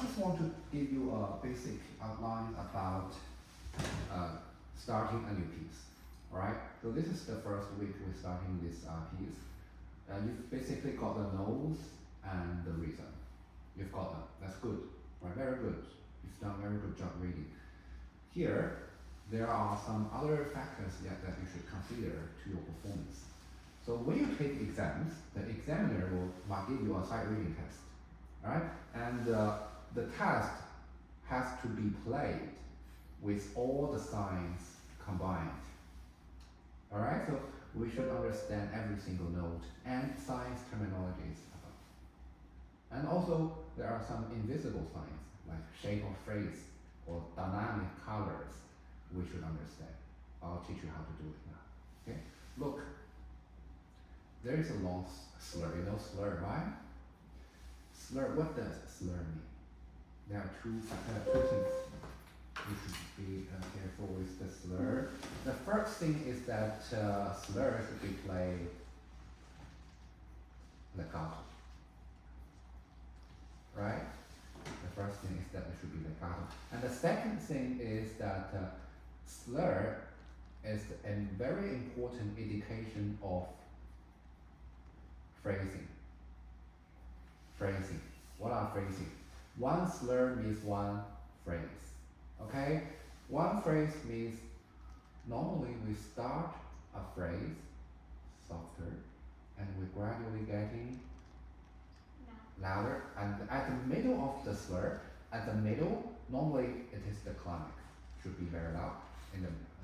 just want to give you a basic outline about starting a new piece. Alright, so this is the first week we're starting this piece. You've basically got the notes and the rhythm. You've got them. That's good. Right, very good. You've done a very good job reading. Here, there are some other factors that you should consider to your performance. So when you take exams, the examiner might give you a sight reading test. Right? And the test has to be played with all the signs combined. Alright, so we should understand every single note and science terminologies. And also, there are some invisible signs, like shape of phrase or dynamic colors, we should understand. I'll teach you how to do it now. Okay? Look, there is a long slur. You know slur, right? Slur, what does slur mean? There are two things you should be careful with the slur. The first thing is that slur should be played legato. Right? The first thing is that it should be legato. And the second thing is that slur is a very important indication of phrasing. Phrasing. What are phrasing? One slur means one phrase. Okay? One phrase means normally we start a phrase softer and we're gradually getting louder, and at the middle of the slur, at the middle, normally it is the climax. Should be very loud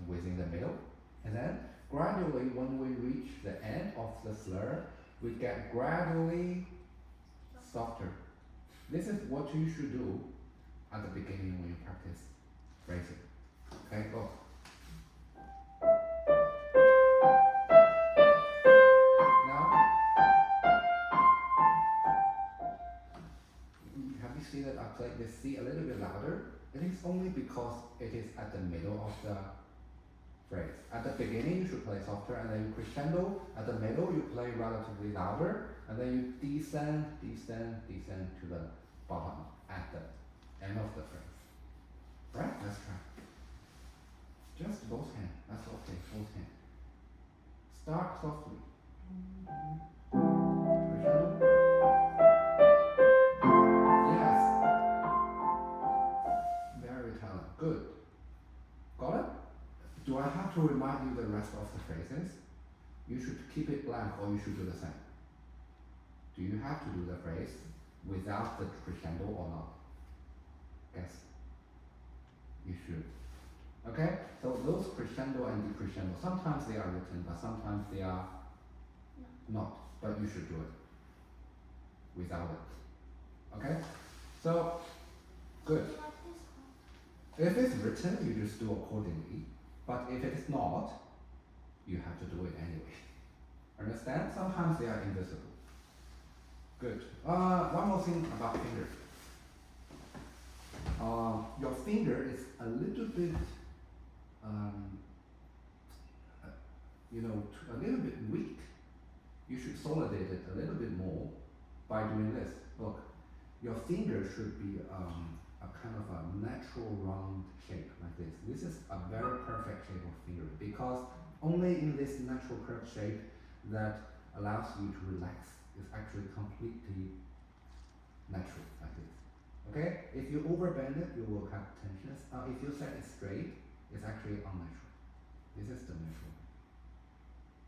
within the middle. And then gradually when we reach the end of the slur, we get gradually softer. This is what you should do at the beginning when you practice phrasing. Okay, go. Now, have you seen that I played this C a little bit louder? It is only because it is at the middle of the phrase. At the beginning you should play softer, and then you crescendo. At the middle you play relatively louder, and then you descend to the bottom at the end of the phrase. Right? Let's try. Just both hands. That's okay. Both hands. Start softly. Crescendo. Yes. Very talented. Good. Got it? Do I have to remind you the rest of the phrases? You should keep it blank, or you should do the same. Do you have to do the phrase without the crescendo or not? Yes. You should. Okay? So those crescendo and decrescendo, sometimes they are written, but sometimes they are not. But you should do it without it. Okay? So, good. If it's written, you just do accordingly. But if it is not, you have to do it anyway. Understand? Sometimes they are invisible. Good. One more thing about finger. Your finger is a little bit, a little bit weak. You should solidate it a little bit more by doing this. Look, your finger should be a kind of a natural round shape like this. This is a very perfect shape of finger, because only in this natural curved shape that allows you to relax is actually completely natural like this. Okay? If you overbend it, you will have tensions. If you set it straight, it's actually unnatural. This is the natural.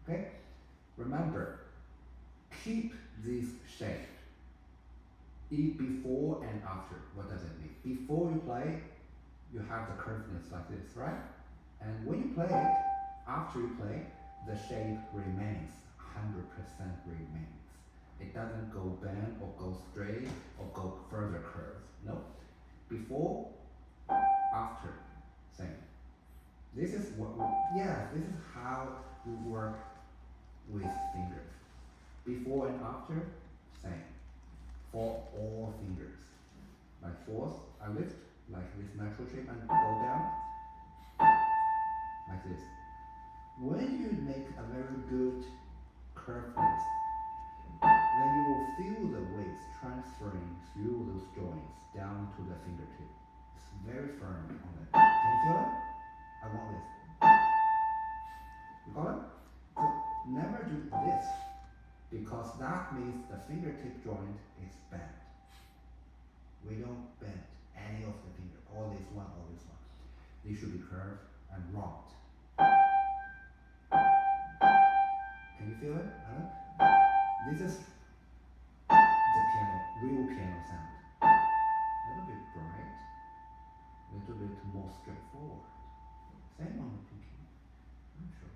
Okay? Remember, keep this shape before and after. What does it mean? Before you play, you have the curvedness like this, right? And when you play it, after you play, the shape remains, 100% remains. It doesn't go bend or go straight or go further curves. No. Before, after, same. This is this is how we work with fingers. Before and after, same. For all fingers. Like fourth, I lift, like this natural shape, and go down, like this. When you make a very good curvedness, then you will feel the waves transferring through those joints down to the fingertip. It's very firm on it. Can you feel it? I want this. You got it? So never do this, because that means the fingertip joint is bent. We don't bend any of the finger, or this one or this one. They should be curved and round. Can you feel it? This is the piano, real piano sound. A little bit bright, a little bit more straightforward. Same on the pinky. I'm sure.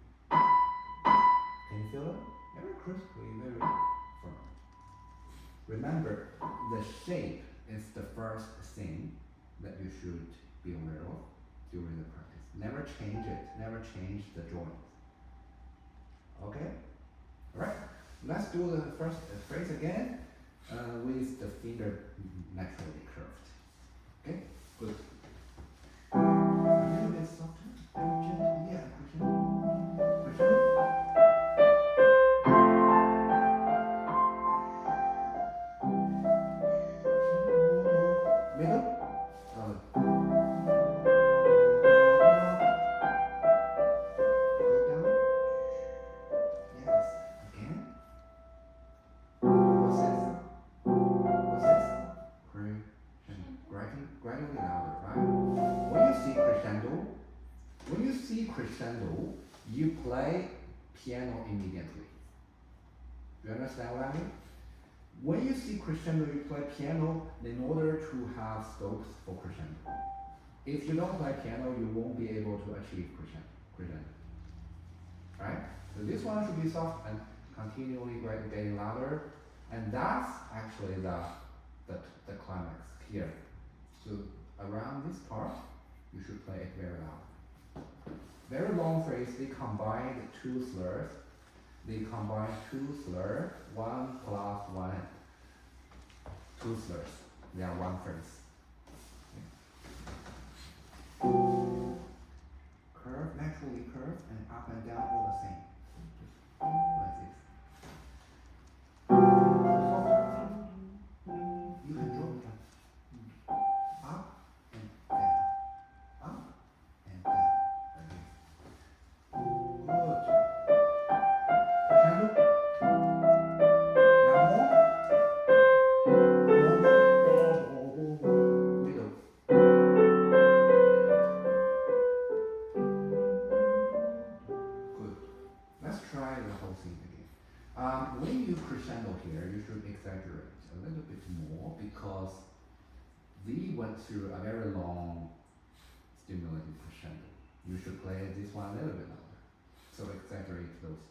Can you feel it? Very crisply, very firm. Remember, the shape is the first thing that you should be aware of during the practice. Never change it, never change the joints. Okay? Alright, let's do the first phrase again with the finger naturally curved. Okay, good. A little bit softer, gentle, yeah, crescendo. Middle. Gradually louder, right? When you see crescendo, you play piano immediately. You understand what I mean? When you see crescendo, you play piano in order to have scopes for crescendo. If you don't play piano, you won't be able to achieve crescendo. Right? So this one should be soft and continually getting louder, and that's actually the climax here. So around this part, you should play it very loud. Very long phrase, they combine two slurs. One plus one. Two slurs. They are one phrase. Okay. Curve, naturally curve, and up and down all the same. Like this. You can drop them. Up and down. Up and down. Like this. Good. Crescendo. Now more. Middle. Good. Let's try the whole thing again. When you crescendo here, you should exaggerate a little bit more, because we went through a very long stimulating crescendo. You should play this one a little bit louder. So exaggerate those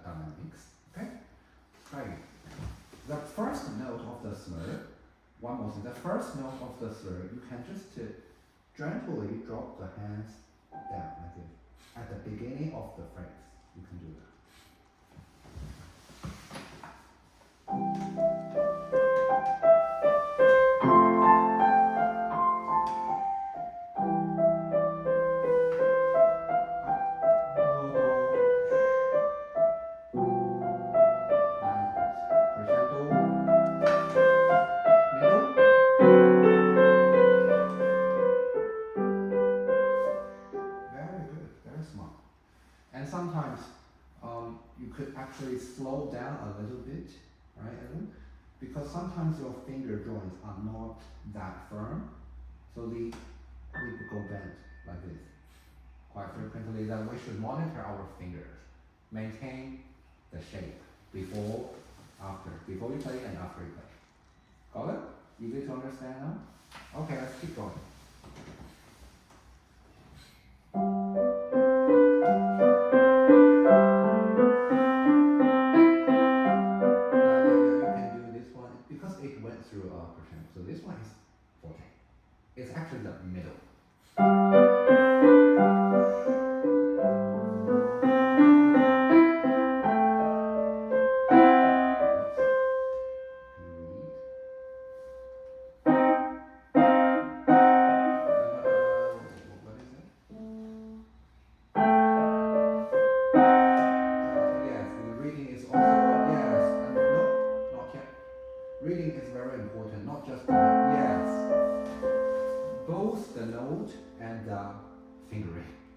dynamics. Okay? Try it. The first note of the slur, one more thing, the first note of the slur, you can just gently drop the hands down like this. At the beginning of the phrase, you can do that. And sometimes you could actually slow down a little bit, right, Evan? Because sometimes your finger joints are not that firm, so they go bent like this quite frequently. That we should monitor our fingers, maintain the shape before you play and after you play. Got it? Easy to understand now? Okay, let's keep going. So this one is forte. It's actually the middle.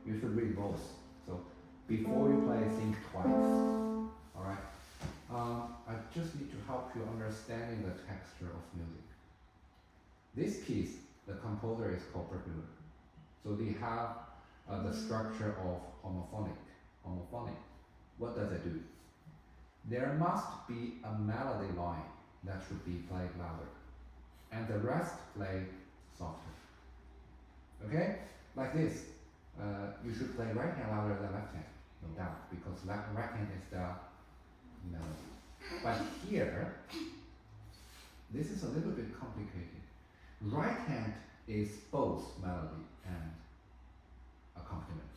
you should read both. So before you play, think twice. Alright? I just need to help you understanding the texture of music. This piece, the composer is called Burgmuller. So they have the structure of homophonic. Homophonic. What does it do? There must be a melody line that should be played louder, and the rest played softer. Okay? Like this. You should play right hand louder than left hand, no doubt, because right hand is the melody. But here, this is a little bit complicated. Right hand is both melody and accompaniment.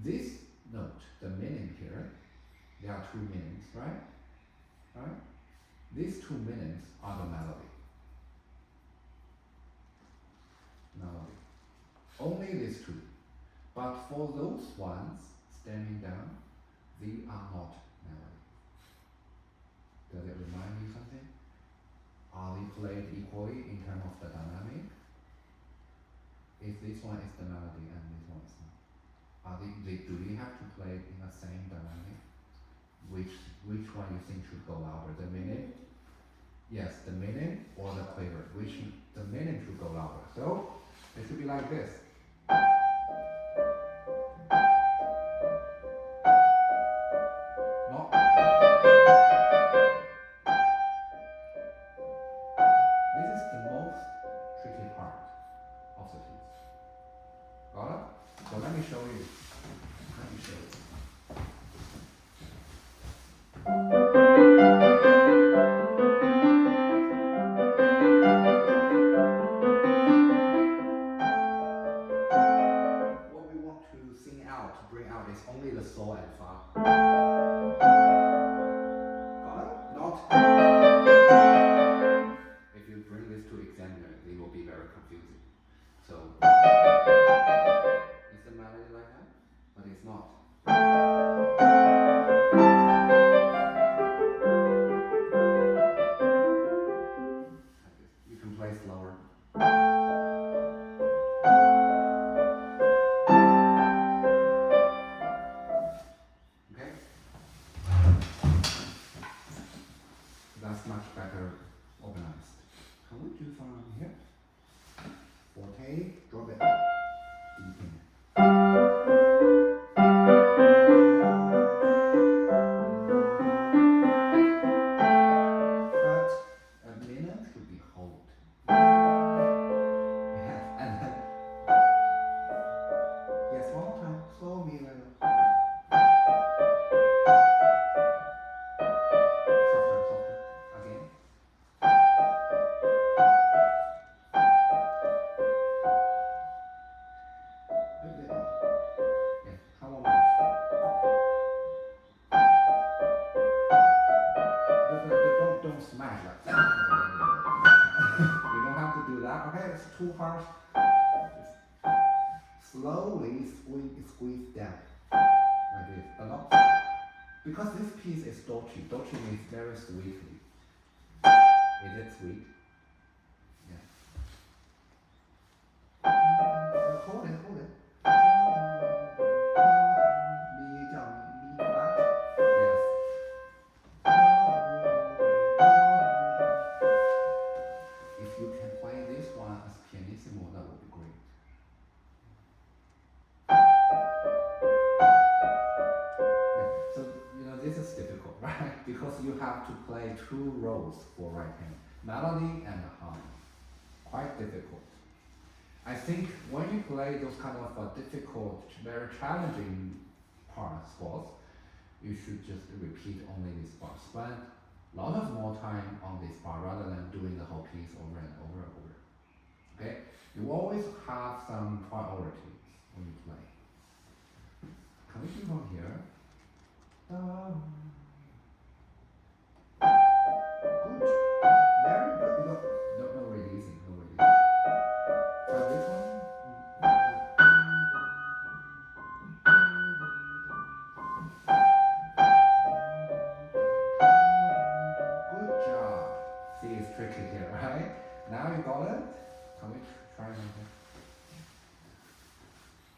This note, the meaning here, there are two meanings, right? Right? These two meanings are the melody. Melody. Only these two. But for those ones standing down, they are not melody. Does it remind you something? Are they played equally in terms of the dynamic? If this one is the melody and this one is not, do they have to play in the same dynamic? Which one you think should go louder? The meaning? Yes, the meaning or the quaver. The meaning should go louder. So it should be like this. No. This is the most tricky part of the piece. Got it? So let me show you. What we want to sing out, to bring out, is only the sol and fa. Got it? Not. If you bring this to examiner, they will be very confusing. So it's a melody like that, but it's not. You can play slower. Okay? That's much better organized. Can we do from here? Forte, drop it. Deepen. But a minute should be hold. Yeah, and then yes, one more time. Slow me a little. Softer. Again. A little. Yeah, come on. Don't smash like that. You don't have to do that. Okay, it's too harsh. Slowly squeeze down. Like this. But not. Because this piece is dolce. Dolce means very sweetly. Is it sweet? Yeah. Hold it. Mi flat. Yes. If you can play this one as pianissimo, that would be great. Yeah. So this is difficult, right? Because you have to play two roles for right hand, melody and harmony. Quite difficult. I think when you play those kind of difficult, very challenging sports, you should just repeat only this part. Spend a lot of more time on this part rather than doing the whole piece over and over and over. Okay? You always have some priorities when you play. Can we do from here? Good. Very good. No releasing. Try this one. Good job. See, it's tricky here, right? Now you got it. Can we try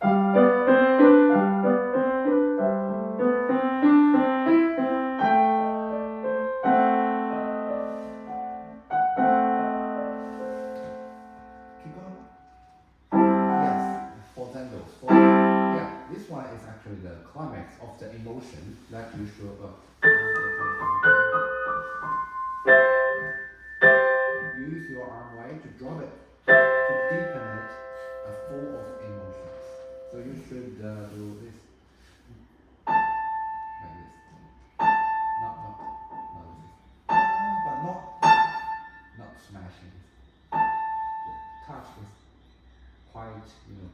another? quite,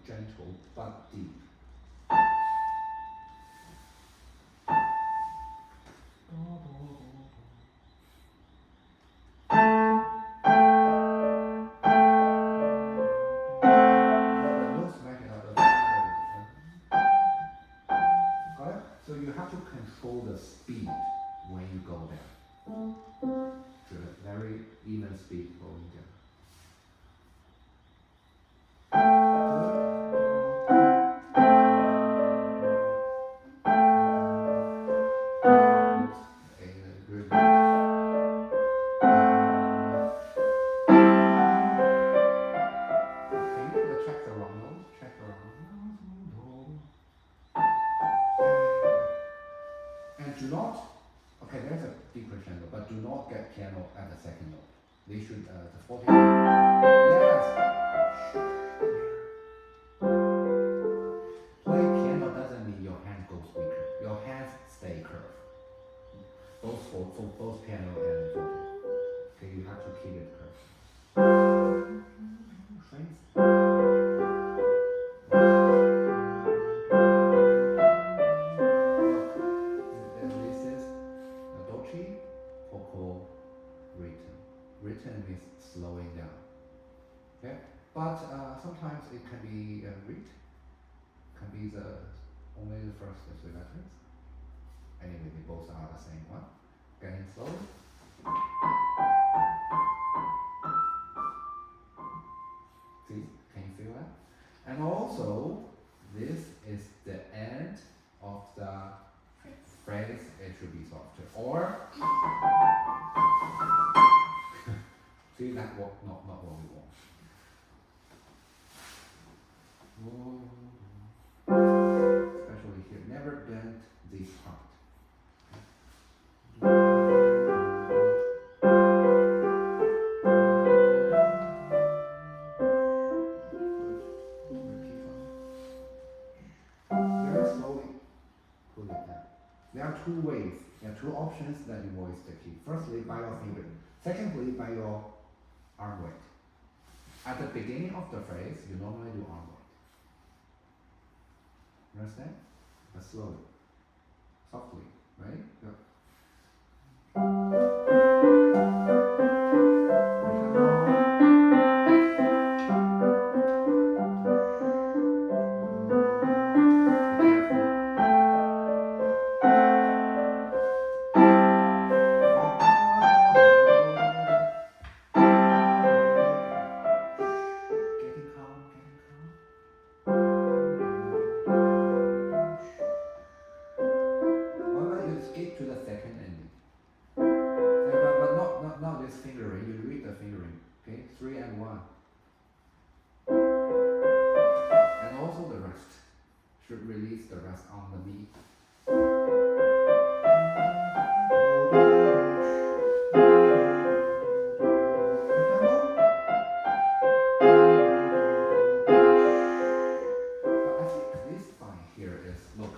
gentle but deep. So you have to control the speed when you go there. To a very even speed going there. Do not, okay, there's a deep crescendo, but do not get piano at the second note. They should, the forte. Yes. Play piano doesn't mean your hands go weaker. Your hands stay curved. Both for both piano and forte. Okay, you have to keep it curved. Strings. Written is slowing down. Okay, but sometimes it can be read. Can be only the first three letters. Anyway, they both are the same one. Getting slow. See, can you feel that? And also, this is the end of the phrase. It should be softer. Or see, that's not what we want. Especially here, never bend this part. Very slowly pull it down. There are two ways, there are two options that you voice the key. Firstly, by your finger. Secondly, by your arm weight. At the beginning of the phrase, you normally do arm weight. Understand? But slowly. Softly, right? Go. Should release the rest on the beat. But I think this fine here is, look.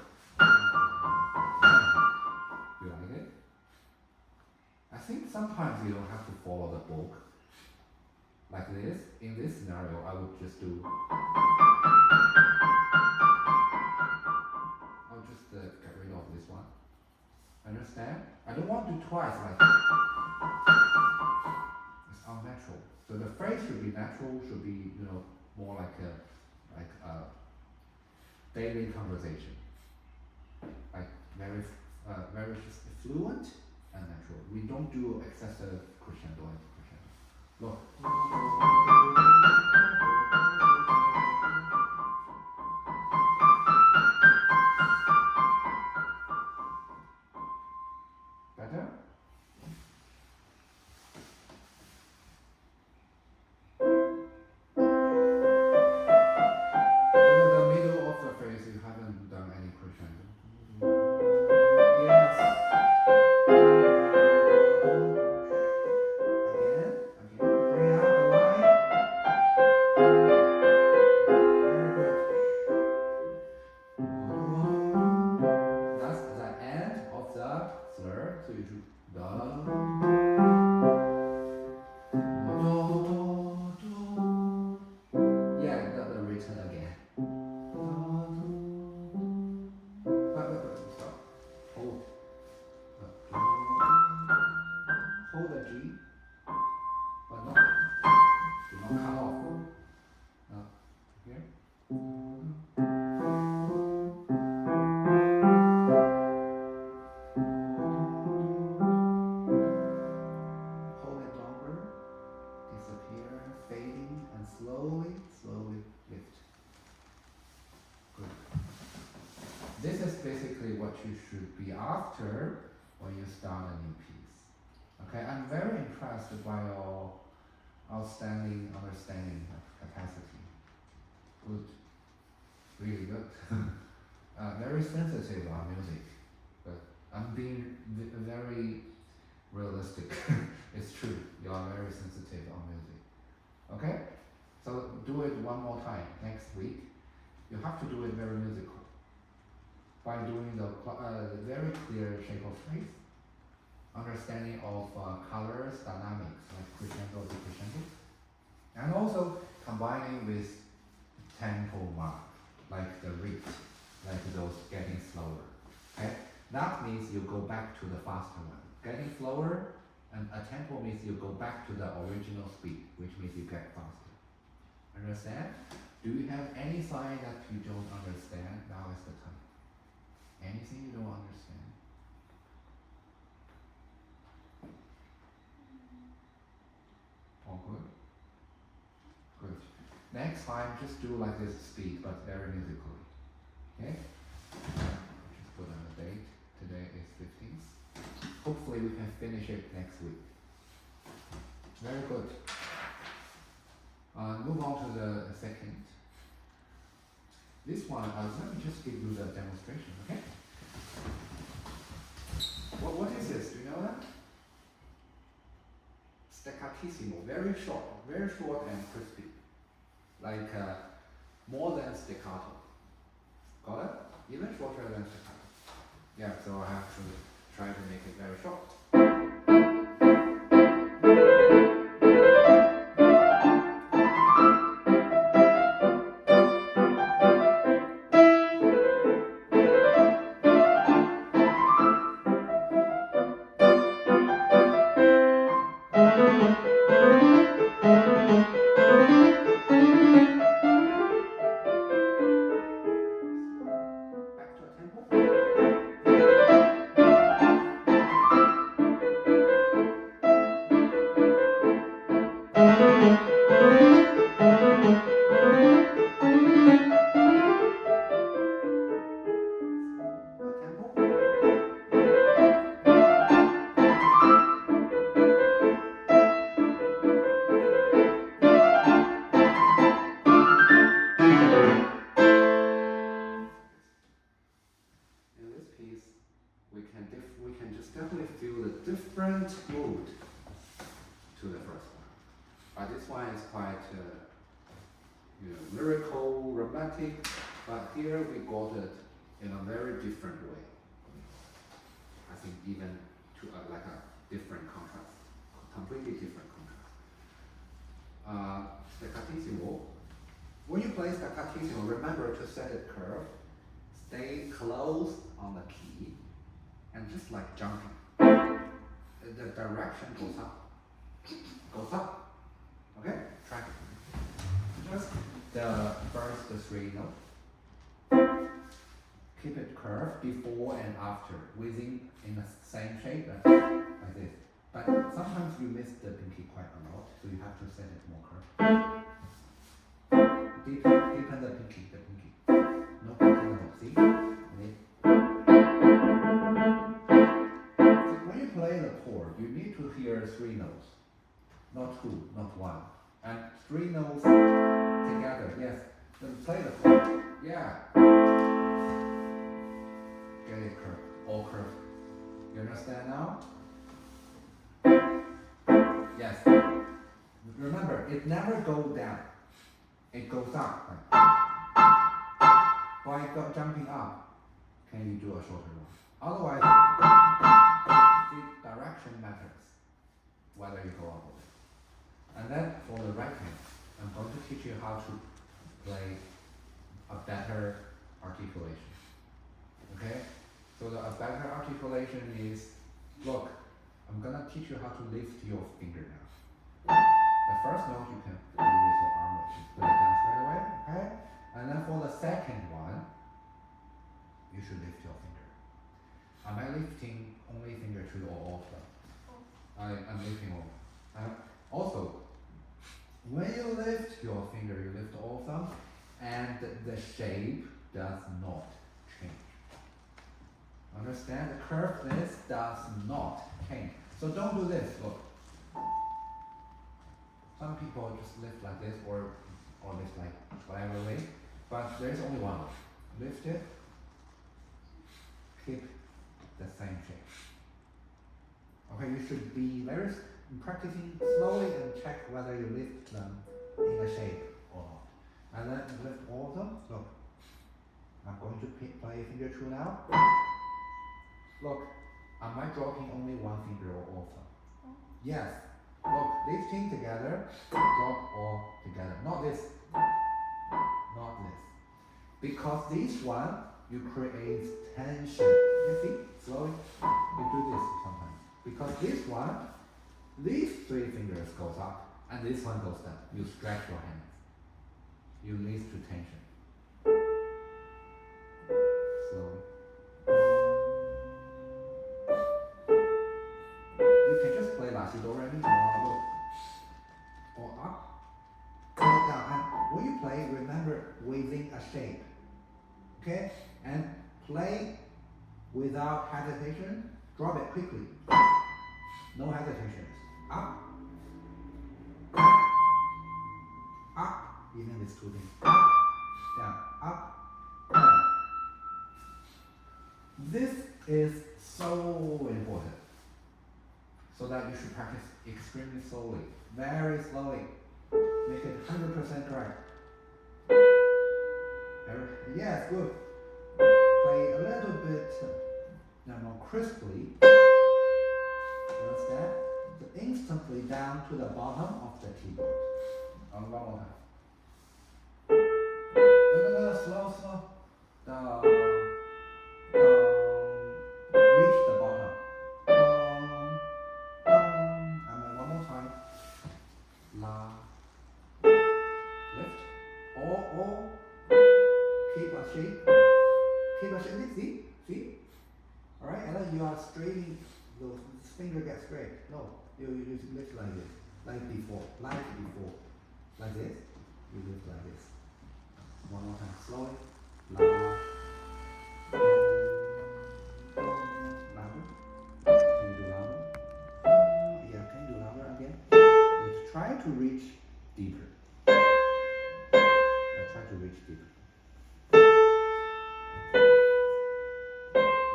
You like it? I think sometimes you don't have to follow the book. Like this, in this scenario, I would just do. Get rid of this one. Understand? I don't want to do twice like that. It's unnatural. So the phrase should be natural, should be, more like a daily conversation. Like very fluent and natural. We don't do excessive crescendo and crescendo. Look. Better? In the middle of the phrase, you haven't done any crescendo. Yes. Again. Bring out the line. Very good. That's the end of the slur. So you should da. Yeah, the written Okay, I'm very impressed by your outstanding understanding of capacity. Good, really good. Very sensitive on music, but I'm being very realistic. It's true, you are very sensitive on music. Okay? So do it one more time next week. You have to do it very musical by doing the very clear shape of phrase, understanding of colors, dynamics, like crescendo, decrescendo, and also combining with tempo mark, like the rate, like those getting slower. Okay? That means you go back to the faster one. Getting slower, and a tempo means you go back to the original speed, which means you get faster. Understand? Do you have any sign that you don't understand? Now is the time. Anything you don't understand? All good? Good. Next time, just do like this speed, but very musically. Okay? Just put on the date. Today is 15th. Hopefully we can finish it next week. Very good. Move on to the second. This one, let me just give you the demonstration, okay? What is this? Do you know that? Staccatissimo, very short and crispy. Like more than staccato. Got it? Even shorter than staccato. Yeah, so I have to try to make it very short. Back to a tempo. In this piece, we can just definitely feel the different mood to the first one. But this one is quite lyrical, romantic. But here we got it in a very different way. I think even to like a different contrast, completely different contrast. Staccatissimo. When you play staccatissimo, remember to set it curved. Stay close on the key, and just like jumping. The direction goes up. Goes up. Okay? Try it. Just the first three notes. Keep it curved before and after, within in the same shape like this. But sometimes you miss the pinky quite a lot, so you have to set it more curved. Deepen the pinky. No pinky no. See? So when you play the chord, you need to hear three notes. Not two, not one. And three notes together, yes. Then play the chord. Yeah. Get it curved, all curved. You understand now? Yes. Remember, it never goes down. It goes up. By jumping up, can you do a shorter one? Otherwise, the direction matters, whether you go up or down. And then for the right hand, I'm going to teach you how to play a better articulation. Okay? So a better articulation is, look, I'm gonna teach you how to lift your finger now. The first note you can do with your arm, just put it down straight away, okay? And then for the second one, you should lift your finger. Am I lifting only finger two or all of them? I'm lifting all. Also, when you lift your finger, you lift all of them, and the shape does not change. Understand? The curvedness does not change. So don't do this, look. Some people just lift like this or lift like whatever way, but there is only one. Lift it, keep the same shape. Okay, you should be practicing slowly and check whether you lift them in a shape or not. And then lift all of them. Look, I'm going to play finger two now. Look, am I dropping only one finger or all of them? Yes. Look, lifting together, drop all together. Not this. Not this. Because this one, you create tension. You see? Slowly. You do this sometimes. Because this one, these three fingers goes up, and this one goes down. You stretch your hands. You release to tension. Slowly. You can just play La Si Do Re Mi or up, go down. And when you play, remember within a shape. Okay? And play without hesitation. Drop it quickly. No hesitations. Up. Up. Even these two things. Up. Down. Up. Down. This is so important. So that you should practice extremely slowly. Very slowly. Make it 100% correct. Yes, good. Play a little bit more crisply. Understand? So instantly down to the bottom of the keyboard. One more time. No, slow. Down. Reach the bottom. And then one more time. La. Lift. Or. Keep a shape. See? Alright, and then you are straightening, those finger get straight. No, you lift like this. Like before. Like this. You lift like this. One more time. Slowly. La. Louder. Can you do louder? Yeah, can you do louder again? Let's try to reach deeper.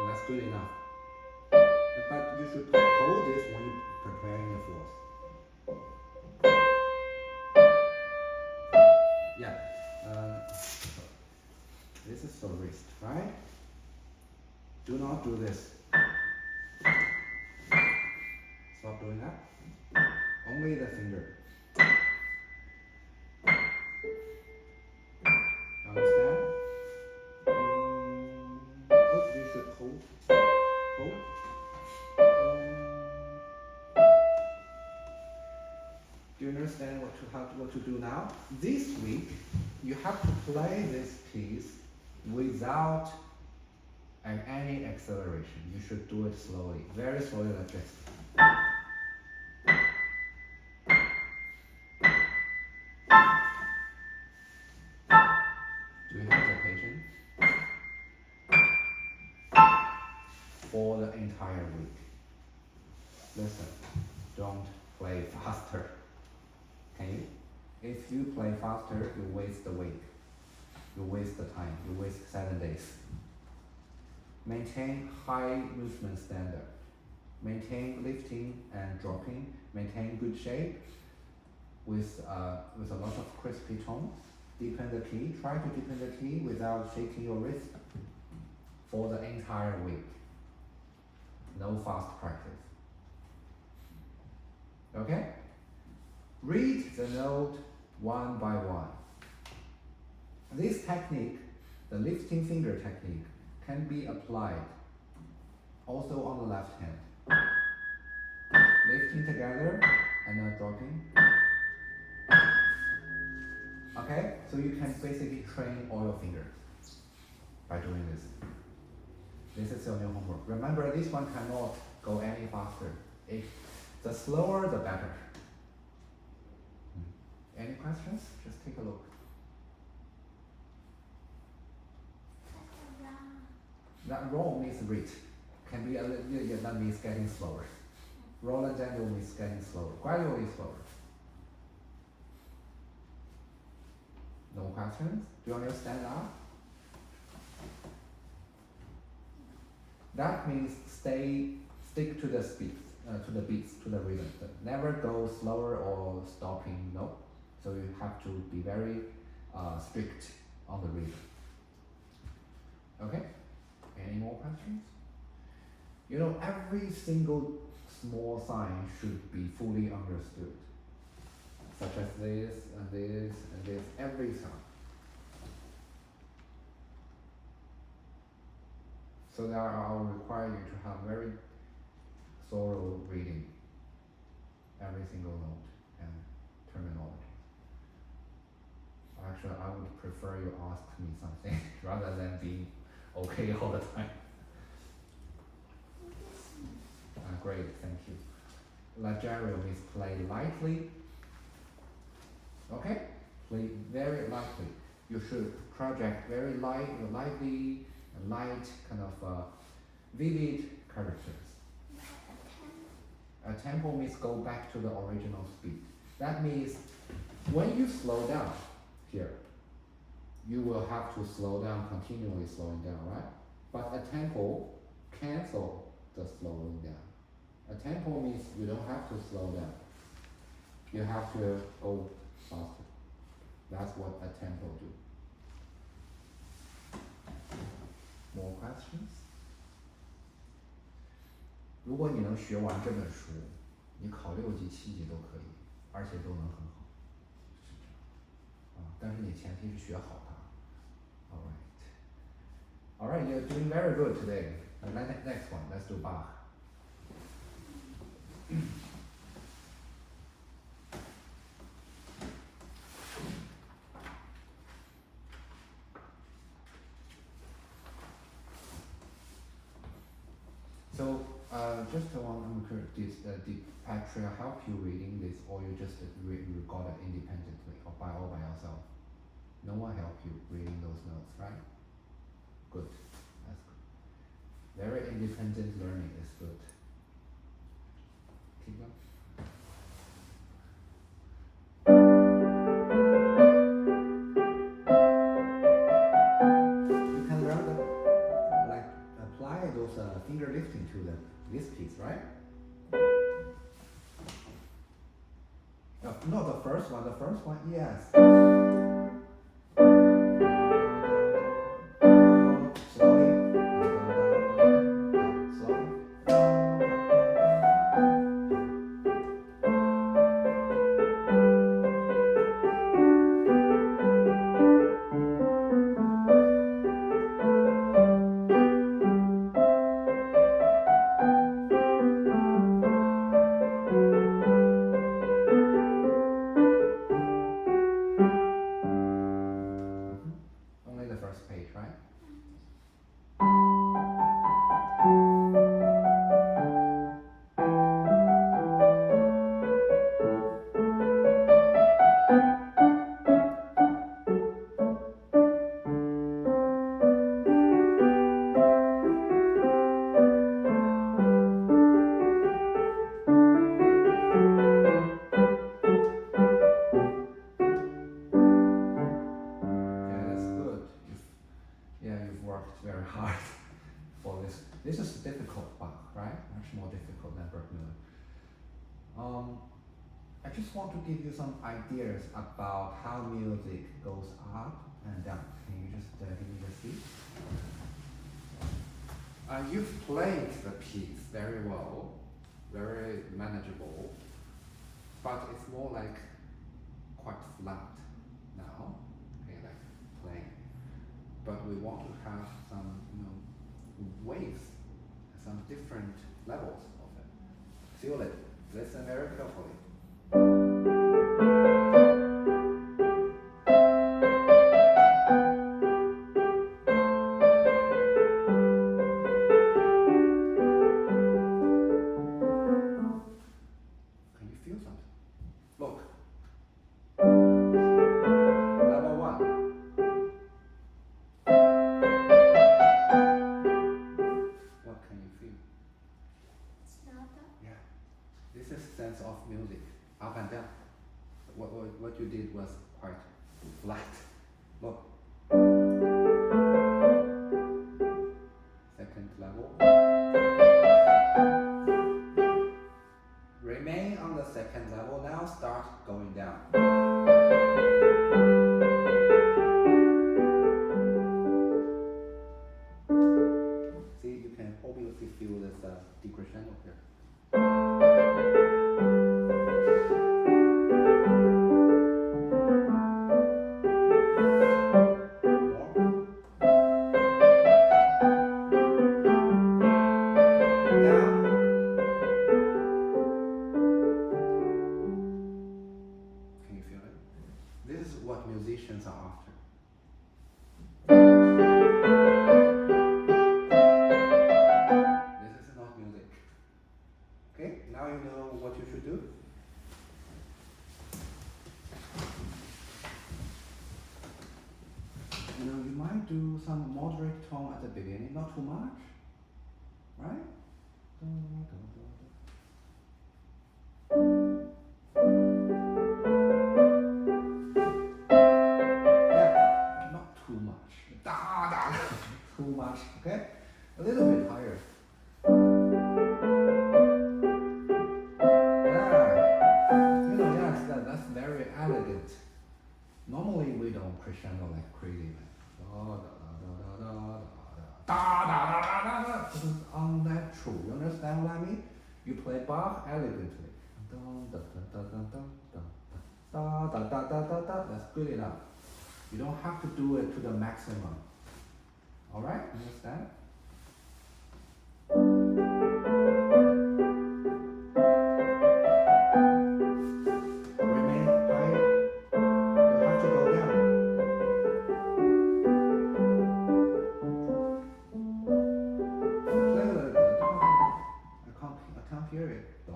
That's good enough. But you should hold this when you're preparing the fourth. Yeah. This is the wrist, right? Do not do this. Stop doing that. Only the finger. Understand? What you should hold. Do you understand what to do now? This week, you have to play this piece without any acceleration. You should do it slowly, very slowly like this. Do you have the patience? For the entire week. Listen, don't play faster. Can you? If you play faster, you waste the week. You waste the time. You waste 7 days. Maintain high movement standard. Maintain lifting and dropping. Maintain good shape with a lot of crispy tones. Deepen the key. Try to deepen the key without shaking your wrist for the entire week. No fast practice. Okay? Read the note one by one. This technique, the lifting finger technique, can be applied also on the left hand. Lifting together and then dropping. Okay? So you can basically train all your fingers by doing this. This is your new homework. Remember, this one cannot go any faster. The slower, the better. Any questions? Just take a look. That roll means read. Can be a little, that means getting slower. Rallentando means getting slower, gradually slower. No questions? Do you understand that? That means stick to the speed, to the beats, to the rhythm. Never go slower or stopping, no. So you have to be very strict on the rhythm. Okay? Any more questions? You know, every single small sign should be fully understood. Such as this, and this, and this, every sign. So that I will require you to have very thorough reading every single note and terminology. Actually, I would prefer you ask me something rather than being okay all the time. Great, thank you. Leggero means play lightly. Okay? Play very lightly. You should project very lively, light, kind of vivid characters. A tempo means go back to the original speed. That means when you slow down here, you will have to slow down, continually slowing down, right? But a tempo cancel the slowing down. A tempo means you don't have to slow down. You have to go faster. That's what a tempo do. More questions? 如果你能学完这本书，你考6级、7级都可以，而且都能很好，是这样。但是你前提是学好它。All right, you're doing very good today. Next one, let's do Bach. So, just one, I'm curious, did Patria help you reading this, or you just got it independently, or by all by yourself? No one helped you reading those notes, right? Good, that's good. Very independent learning is good. Keep going. You can learn apply those finger lifting to this piece, right? Not the first one, yes. Very hard for this. This is difficult Bach, right? Much more difficult than Burgmuller. I just want to give you some ideas about how music goes up and down. Can you just give me the seat? You've played the piece very well, very manageable, but it's more like quite flat now. Okay, like playing. But we want to have some, waves, some different levels of it. Feel it. Listen very carefully. Can you feel something? Look. Level 1. This is sense of music, up and down. What you did was quite flat. Look. Second level. Remain on the second level now, start going down. See, you can obviously feel this decrescendo here. What musicians are after. This is not music. Okay, now you know what you should do. You might do some moderate tone at the beginning, not too much, right? Too much, okay? A little bit higher. Yes, that's very elegant. Normally we don't crescendo like crazy, This is unnatural. You understand what I mean? You play Bach elegantly. That's good enough. You don't have to do it to the maximum. Alright, understand? Remain high. You have to go down. Play a little bit. I can't hear it. You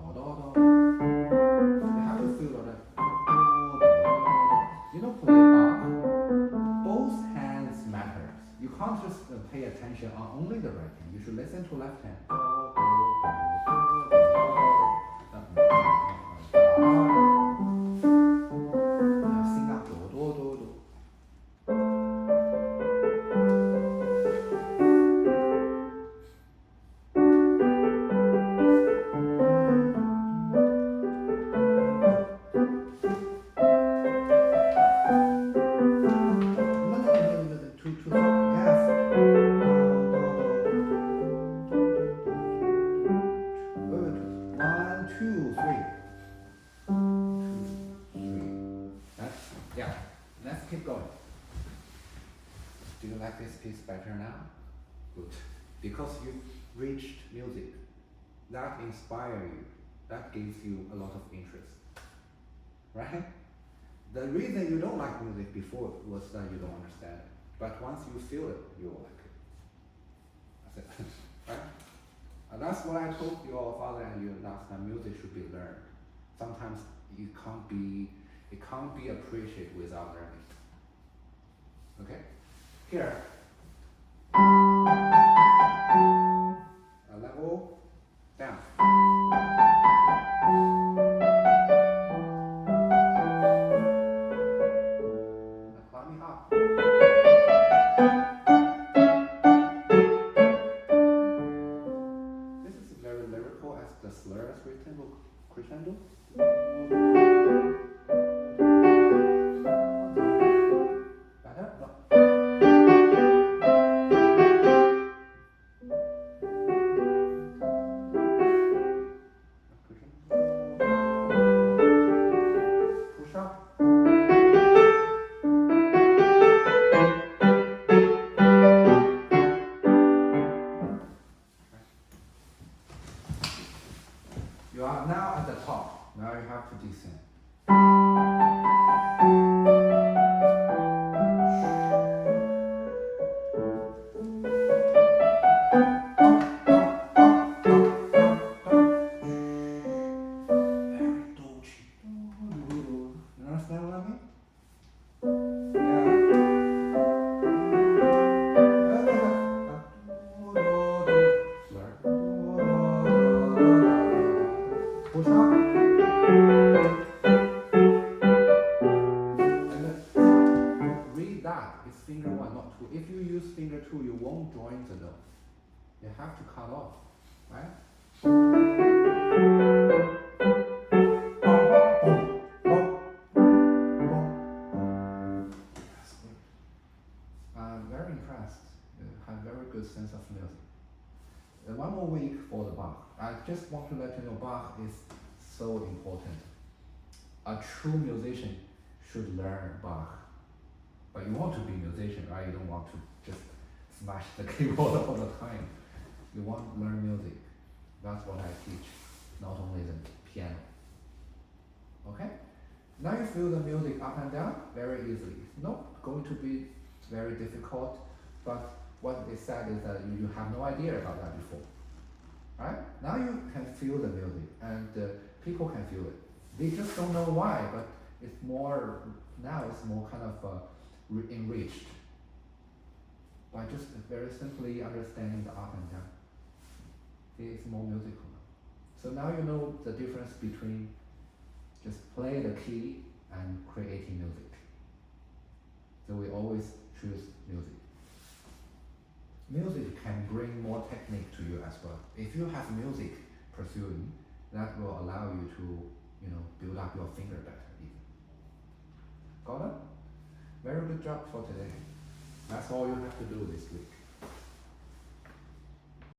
have to feel that. Play Bach. Both hands matter. You can't just pay attention on only the right hand. You should listen to left hand. Sing up do. Let's keep going. Do you like this piece better now? Good. Because you've reached music. That inspires you. That gives you a lot of interest. Right? The reason you don't like music before was that you don't understand it. But once you feel it, you will like it. That's it. Right? And that's what I told your father and you last time. Music should be learned. Sometimes it can't be appreciated without learning. Okay? Here. A level down. Climbing up. This is very lyrical as the slur is written with crescendo. You are now at the top. Now you have to descend. Push up. so important. A true musician should learn Bach. But you want to be a musician, right? You don't want to just smash the keyboard all the time. You want to learn music. That's what I teach, not only the piano. Okay? Now you feel the music up and down very easily. It's not going to be very difficult, but what they said is that you have no idea about that before. Right? Now you can feel the music, and people can feel it. They just don't know why, but it's more, now it's more kind of enriched by just very simply understanding the up and down. It's more musical. So now you know the difference between just play the key and creating music. So we always choose music. Music can bring more technique to you as well. If you have music pursuing, that will allow you to, build up your finger better even. Got it? Very good job for today. That's all you have to do this week.